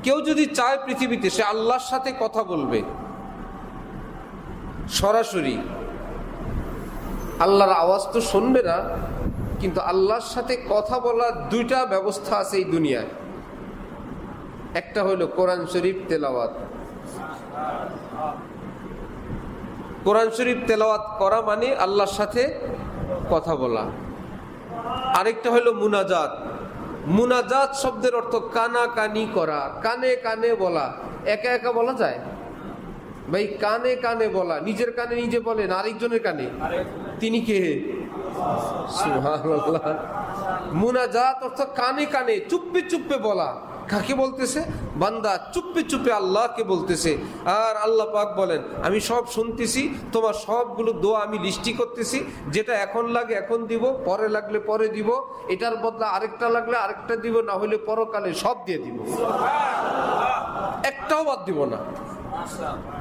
কেউ যদি চায় পৃথিবীতে সে আল্লাহর সাথে কথা বলবে সরাসরি, আল্লাহর আওয়াজ তো শুনবে না, কিন্তু আল্লাহর সাথে কথা বলার দুইটা ব্যবস্থা আছে এই দুনিয়ায়। একটা হলো কোরআন শরীফ তেলাওয়াত। কোরআন শরীফ তেলাওয়াত করা মানে আল্লাহর সাথে কথা বলা। আরেকটা হলো মুনাজাত। মুনাজাত শব্দের অর্থ কানাকানি করা, কানে কানে বলা। একা একা বলা যায় ভাই? কানে কানে বলা, নিজের কানে নিজে বলেন, আরেকজনের কানে। তিনি কে? সুবহানাল্লাহ। মুনাজাত অর্থ কানে কানে চুপে চুপে বলা। কাকে বলতেছে? বান্দা চুপে চুপে আল্লাহকে বলতেছে। আর আল্লাহ পাক বলেন, আমি সব শুনতেছি, তোমার সবগুলো দোয়া আমি লিস্টি করতেছি, যেটা এখন লাগে এখন দিব, পরে লাগলে পরে দিব, এটার বদলে আরেকটা লাগলে আরেকটা দিব, না হলে পরকালে সব দিয়ে দিব, একটাও বাদ দিব না।